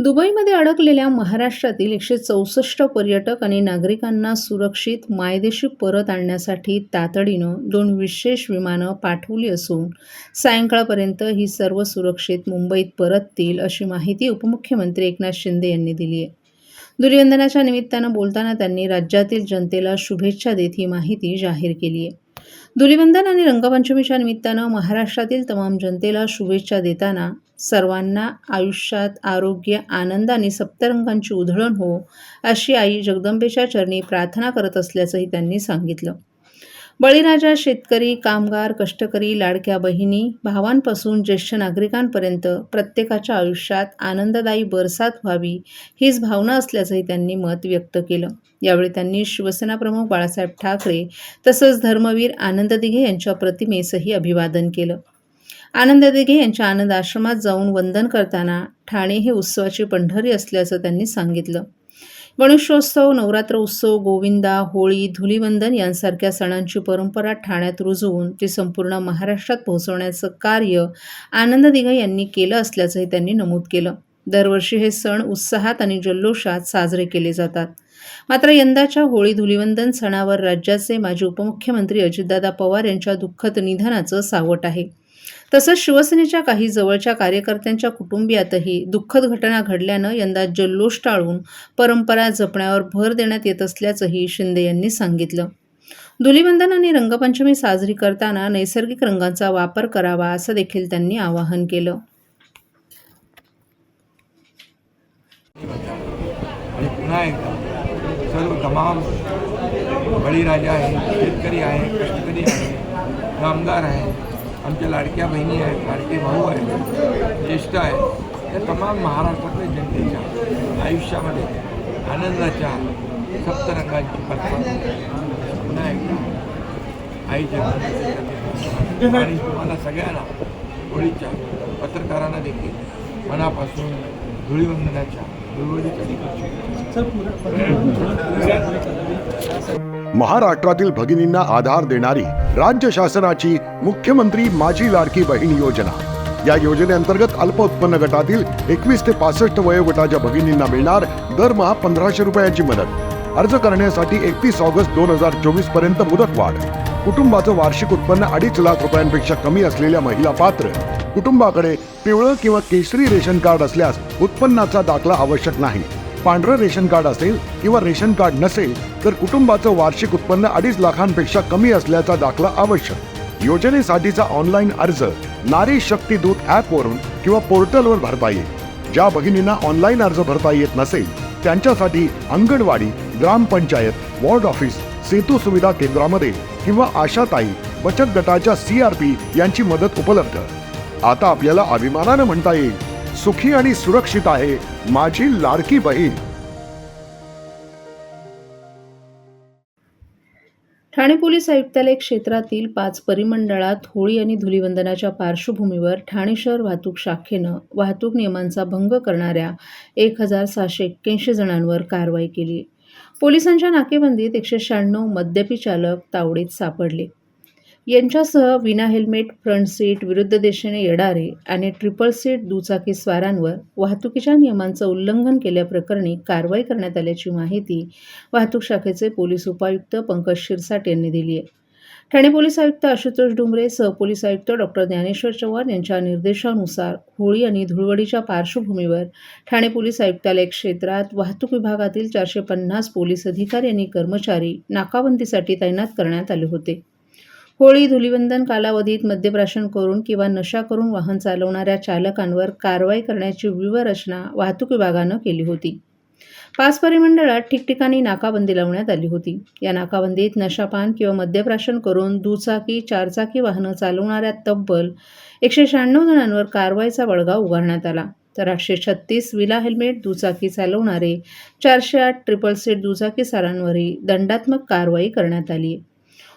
दुबईमध्ये अडकलेल्या महाराष्ट्रातील 164 पर्यटक आणि नागरिकांना सुरक्षित मायदेशी परत आणण्यासाठी तातडीनं 2 विशेष विमानं पाठवली असून सायंकाळपर्यंत ही सर्व सुरक्षित मुंबईत परततील, अशी माहिती उपमुख्यमंत्री एकनाथ शिंदे यांनी दिली आहे. धुलिवंदनाच्या निमित्तानं बोलताना त्यांनी राज्यातील जनतेला शुभेच्छा देत ही माहिती जाहीर केली आहे. धुलिवंदन आणि रंगपंचमीच्या निमित्तानं महाराष्ट्रातील तमाम जनतेला शुभेच्छा देताना सर्वांना आयुष्यात आरोग्य, आनंद आणि सप्तरंगांची उधळण हो, अशी आई जगदंबेच्या चरणी प्रार्थना करत असल्याचंही त्यांनी सांगितलं. बळीराजा शेतकरी, कामगार, कष्टकरी, लाडक्या बहिणी, भावांपासून ज्येष्ठ नागरिकांपर्यंत प्रत्येकाच्या आयुष्यात आनंददायी बरसात व्हावी, हीच भावना असल्याचंही त्यांनी मत व्यक्त केलं. यावेळी त्यांनी शिवसेनाप्रमुख बाळासाहेब ठाकरे तसंच धर्मवीर आनंद दिघे यांच्या प्रतिमेसही अभिवादन केलं. आनंद दिघे यांच्या आनंद आश्रमात जाऊन वंदन करताना ठाणे हे उत्सवाची पंढरी असल्याचं त्यांनी सांगितलं. गणेशोत्सव, नवरात्र उत्सव, गोविंदा, होळी, धुलिवंदन यांसारख्या सणांची परंपरा ठाण्यात रुजवून ती संपूर्ण महाराष्ट्रात पोहोचवण्याचं कार्य आनंद दिघे यांनी केलं असल्याचंही त्यांनी नमूद केलं. दरवर्षी हे सण उत्साहात आणि जल्लोषात साजरे केले जातात. मात्र यंदाच्या होळी धुलिवंदन सणावर राज्याचे माजी उपमुख्यमंत्री अजितदादा पवार यांच्या दुःखद निधनाचं सावट आहे. तसंच शिवसेनेच्या काही जवळच्या कार्यकर्त्यांच्या कुटुंबियातही दुःखद घटना घडल्यानं यंदा जल्लोष टाळून परंपरा जपण्यावर भर देण्यात येत असल्याचंही शिंदे यांनी सांगितलं. धुलिवंदन आणि रंगपंचमी साजरी करताना नैसर्गिक रंगांचा वापर करावा, असं देखील त्यांनी आवाहन केलं. आणि पुन्हा एकदा सर्व तमाम बळीराजा आहे, शेतकरी आहे, कष्टकरी आहे, कामगार आहे, आमच्या लाडक्या बहिणी आहेत, लाडके भाऊ आहेत, ज्येष्ठ आहेत, या तमाम महाराष्ट्रातल्या जनतेच्या आयुष्यामध्ये आनंदाच्या सप्तरंगांची परंपरा पुन्हा एकदा आईच्या आणि तुम्हाला सगळ्यांना होळीच्या पत्रकारांना देखील मनापासून धुलिवंदनाच्या महाराष्ट्रातील भगिनींना आधार देणारी राज्य शासनाची मुख्यमंत्री माझी लाडकी बहीण योजना. या योजनेअंतर्गत अल्प उत्पन्न गटातील 21 ते 65 वयोगटाच्या भगिनींना मिळणार दरमहा 1500 रुपयांची मदत. अर्ज करण्यासाठी 31 ऑगस्ट 2024 पर्यंत मुदतवाढ. कुटुंबाचं वार्षिक उत्पन्न 2.5 लाख रुपयांपेक्षा कमी असलेल्या महिला पात्र. कुटुंबाकडे पिवळं किंवा केशरी रेशन कार्ड असल्यास उत्पन्नाचा दाखला आवश्यक नाही. पांढरं रेशन कार्ड असेल किंवा रेशन कार्ड नसेल तर कुटुंबाचं वार्षिक उत्पन्न 2.5 लाखांपेक्षा कमी असल्याचा दाखला आवश्यक. योजनेसाठीचा ऑनलाईन अर्ज नारी शक्ती दूत ॲपवरून किंवा पोर्टलवर भरता येईल. ज्या भगिनींना ऑनलाईन अर्ज भरता येत नसेल त्यांच्यासाठी अंगणवाडी, ग्रामपंचायत, वॉर्ड ऑफिस, सेतू सुविधा केंद्रामध्ये किंवा आशाताई बचत गटाच्या CRP यांची मदत उपलब्ध. आता आपल्याला अभिमानानं म्हणता येईल, सुखी आणि सुरक्षित आहे माझी लाडकी बहीण. ठाणे पोलीस आयुक्तालय क्षेत्रातील 5 परिमंडळात होळी आणि धुलिवंदनाच्या पार्श्वभूमीवर ठाणे शहर वाहतूक शाखेनं वाहतूक नियमांचा भंग करणाऱ्या 1681 जणांवर कारवाई केली. पोलिसांच्या नाकेबंदीत 196 मद्यपी चालक तावडीत सापडले. यांच्यासह विना हेल्मेट, फ्रंट सीट, विरुद्ध दिशेने येणारे आणि ट्रिपल सीट दुचाकी स्वारांवर वाहतुकीच्या नियमांचं उल्लंघन केल्याप्रकरणी कारवाई करण्यात आल्याची माहिती वाहतूक शाखेचे पोलीस उपायुक्त पंकज शिरसाट यांनी दिली आहे. ठाणे पोलीस आयुक्त आशुतोष डुमरे, सहपोलीस आयुक्त डॉ. ज्ञानेश्वर चव्हाण यांच्या निर्देशानुसार होळी आणि धुळवडीच्या पार्श्वभूमीवर ठाणे पोलीस आयुक्तालय क्षेत्रात वाहतूक विभागातील 450 पोलीस अधिकारी आणि कर्मचारी नाकाबंदीसाठी तैनात करण्यात आले होते. होळी धुलिवंदन कालावधीत मद्यप्राशन करून किंवा नशा करून वाहन चालवणाऱ्या चालकांवर कारवाई करण्याची व्यूहरचना वाहतूक विभागानं केली होती. 5 परिमंडळात ठिकठिकाणी नाकाबंदी लावण्यात आली होती. या नाकाबंदीत नशापान किंवा मद्यप्राशन करून दुचाकी, 4चाकी वाहनं चालवणाऱ्या तब्बल 196 जणांवर कारवाईचा बडगा उगारण्यात आला. तर 836 विना हेल्मेट दुचाकी चालवणारे, 408 ट्रिपल सीट दुचाकी स्वारांवरही दंडात्मक कारवाई करण्यात आली.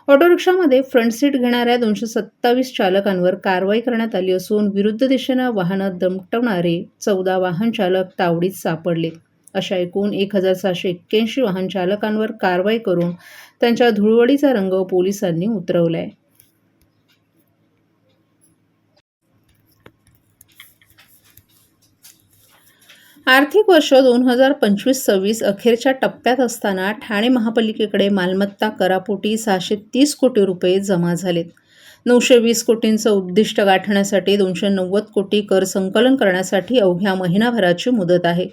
ऑटो रिक्षामध्ये फ्रंट सीट घेणाऱ्या 227 चालकांवर कारवाई करण्यात आली असून विरुद्ध दिशेनं वाहनं दमटवणारे 14 वाहन चालक तावडीत सापडले. अशा एकूण 1681 वाहन चालकांवर कारवाई करून त्यांच्या धुळवडीचा रंग पोलिसांनी उतरवलाय. आर्थिक वर्ष 2025-26 अखेरच्या टप्प्यात असताना ठाणे महापालिकेकडे मालमत्ता करापोटी 630 कोटी रुपये जमा झालेत. 920 कोटींचं उद्दिष्ट गाठण्यासाठी 290 कोटी कर संकलन करण्यासाठी अवघ्या महिनाभराची मुदत आहे.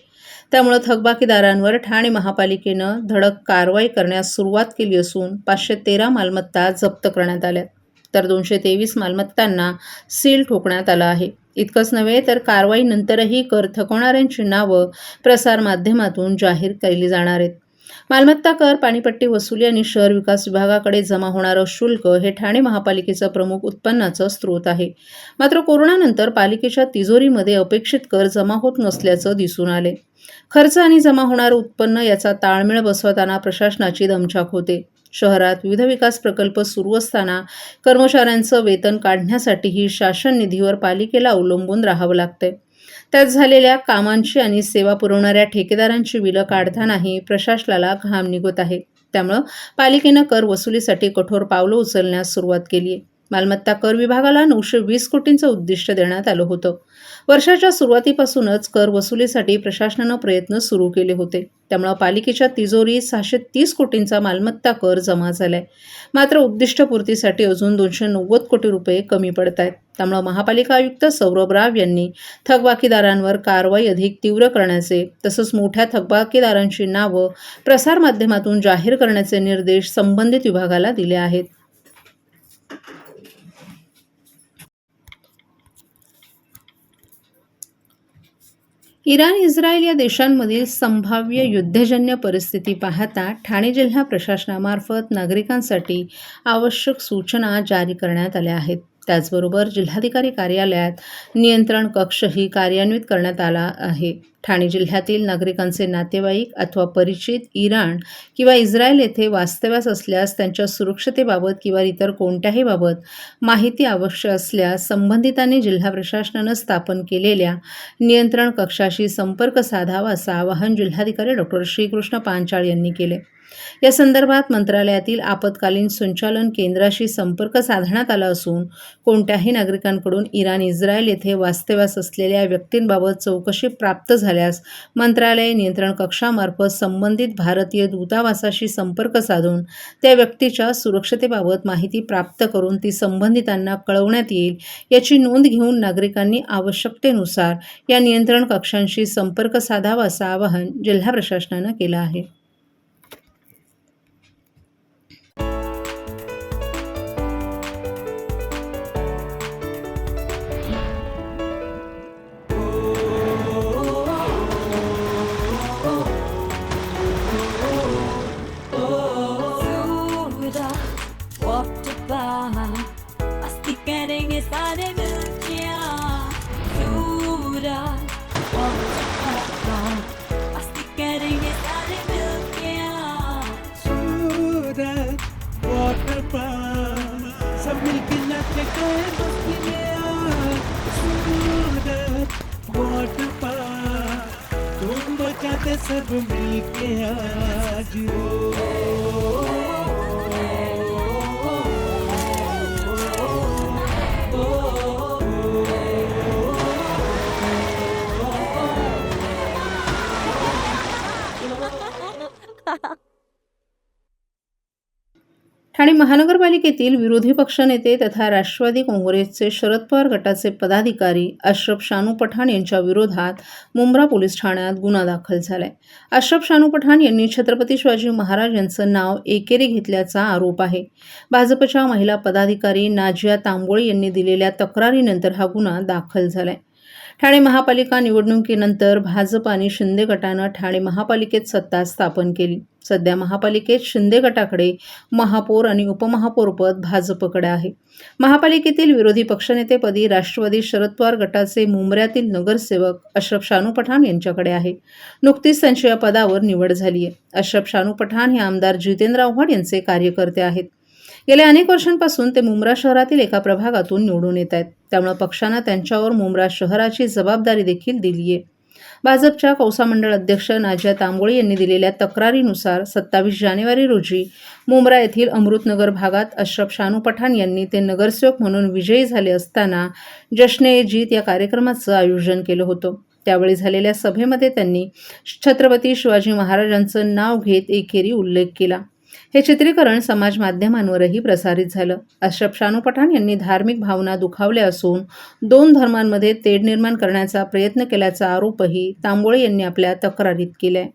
त्यामुळे थकबाकीदारांवर ठाणे महापालिकेनं धडक कारवाई करण्यास सुरुवात केली असून 513 मालमत्ता जप्त करण्यात आल्या, तर 223 मालमत्तांना सील ठोकण्यात आलं आहे. इतकंच नव्हे तर कारवाईनंतरही कर थकवणाऱ्यांची नावं प्रसारमाध्यमातून जाहीर केली जाणार आहेत. मालमत्ता कर, पाणीपट्टी वसुली आणि शहर विकास विभागाकडे जमा होणारं शुल्क हे ठाणे महापालिकेचं प्रमुख उत्पन्नाचं स्रोत आहे. मात्र कोरोनानंतर पालिकेच्या तिजोरीमध्ये अपेक्षित कर जमा होत नसल्याचं दिसून आले. खर्च आणि जमा होणारं उत्पन्न याचा ताळमेळ बसवताना प्रशासनाची दमछाक होते. शहरात विविध विकास प्रकल्प सुरू असताना कर्मचाऱ्यांचं वेतन काढण्यासाठीही शासन निधीवर पालिकेला अवलंबून राहावं लागतंय. त्यात झालेल्या कामांची आणि सेवा पुरवणाऱ्या ठेकेदारांची बिलं काढतानाही प्रशासनाला घाम निघत आहे. त्यामुळं पालिकेनं कर वसुलीसाठी कठोर पावलं उचलण्यास सुरुवात केली आहे. मालमत्ता कर विभागाला 920 कोटींचं उद्दिष्ट देण्यात आलं होतं. वर्षाच्या सुरुवातीपासूनच कर वसुलीसाठी प्रशासनानं प्रयत्न सुरू केले होते. त्यामुळे पालिकेच्या तिजोरीत 630 कोटींचा मालमत्ता कर जमा झालाय. मात्र उद्दिष्टपूर्तीसाठी अजून 290 कोटी रुपये कमी पडत आहेत. त्यामुळे महापालिका आयुक्त सौरभ राव यांनी थकबाकीदारांवर कारवाई अधिक तीव्र करण्याचे तसंच मोठ्या थकबाकीदारांची नावं प्रसारमाध्यमातून जाहीर करण्याचे निर्देश संबंधित विभागाला दिले आहेत. इराण, इस्रायल या देशांमधील संभाव्य युद्धजन्य परिस्थिती पाहता ठाणे जिल्हा प्रशासनामार्फत नागरिकांसाठी आवश्यक सूचना जारी करण्यात आल्या आहेत. त्याचबरोबर जिल्हाधिकारी कार्यालयात नियंत्रण कक्षही कार्यान्वित करण्यात आला आहे. ठाणे जिल्ह्यातील नागरिकांचे नातेवाईक अथवा परिचित इराण किंवा इस्रायल येथे वास्तव्यास असल्यास त्यांच्या सुरक्षतेबाबत किंवा इतर कोणत्याही बाबत माहिती आवश्यक असल्यास संबंधितांनी जिल्हा प्रशासनानं स्थापन केलेल्या नियंत्रण कक्षाशी संपर्क साधावा असं आवाहन जिल्हाधिकारी डॉ. श्रीकृष्ण पांचाळ यांनी केले. या संदर्भात मंत्रालयातील आपत्कालीन संचालन केंद्राशी संपर्क साधण्यात आला असून कोणत्याही नागरिकांकडून इराण, इस्रायल येथे वास्तव्यास असलेल्या व्यक्तींबाबत चौकशी प्राप्त झाल्यास मंत्रालय नियंत्रण कक्षामार्फत संबंधित भारतीय दूतावासाशी संपर्क साधून त्या व्यक्तीच्या सुरक्षतेबाबत माहिती प्राप्त करून ती संबंधितांना कळवण्यात येईल. याची नोंद घेऊन नागरिकांनी आवश्यकतेनुसार या नियंत्रण कक्षांशी संपर्क साधावा असं आवाहन जिल्हा प्रशासनानं केलं आहे. मस्ती करेंगे सारे मिलके मस्ती करेंगे सारे मिलके सूरत वाटर पार्क सब मिलके नाचेंगे मस्ती में सूरत वाटर पार्क तुम बचाते सब मिलके आज ठाणे महानगरपालिकेतील विरोधी पक्षनेते तथा राष्ट्रवादी काँग्रेसचे शरद पवार गटाचे पदाधिकारी अशरफ शानू पठाण यांच्या विरोधात मुंब्रा पोलीस ठाण्यात गुन्हा दाखल झालाय. अशरफ शानू पठाण यांनी छत्रपती शिवाजी महाराज यांचं नाव एकेरी घेतल्याचा आरोप आहे. भाजपच्या महिला पदाधिकारी नाजिया तांबोळी यांनी दिलेल्या तक्रारीनंतर हा गुन्हा दाखल झालाय. ठाणे महापालिका निवडणुकीनंतर भाजप आणि शिंदे गटानं ठाणे महापालिकेत सत्ता स्थापन केली. सध्या महापालिकेत शिंदे गटाकडे महापौर आणि उपमहापौरपद भाजपकडे आहे. महापालिकेतील विरोधी पक्षनेतेपदी राष्ट्रवादी शरद पवार गटाचे मुंब्र्यातील नगरसेवक अशरफ शानू पठाण यांच्याकडे आहे. नुकतीच त्यांची या पदावर निवड झाली आहे. अशरफ शानू पठाण हे आमदार जितेंद्र आव्हाड यांचे कार्यकर्ते आहेत. गेल्या अनेक वर्षांपासून ते मुंब्रा शहरातील एका प्रभागातून निवडून येत आहेत. त्यामुळे पक्षानं त्यांच्यावर मुंब्रा शहराची जबाबदारी देखील दिली आहे. भाजपच्या कौसामंडळ अध्यक्ष नाजिया तांबोळी यांनी दिलेल्या तक्रारीनुसार 27 जानेवारी रोजी मुंब्रा येथील अमृतनगर भागात अशरफ शानू पठाण यांनी ते नगरसेवक म्हणून विजयी झाले असताना जश्न-ए-जीत या कार्यक्रमाचं आयोजन केलं होतं. त्यावेळी झालेल्या सभेमध्ये त्यांनी छत्रपती शिवाजी महाराजांचं नाव घेत एकेरी उल्लेख केला. हे चित्रीकरण समाज माध्यमांवरही प्रसारित झालं. अशरफ शानू पठाण यांनी धार्मिक भावना दुखावल्या असून दोन धर्मांमध्ये तेढ निर्माण करण्याचा प्रयत्न केल्याचा आरोपही तांबोळे यांनी आपल्या तक्रारीत केलाय.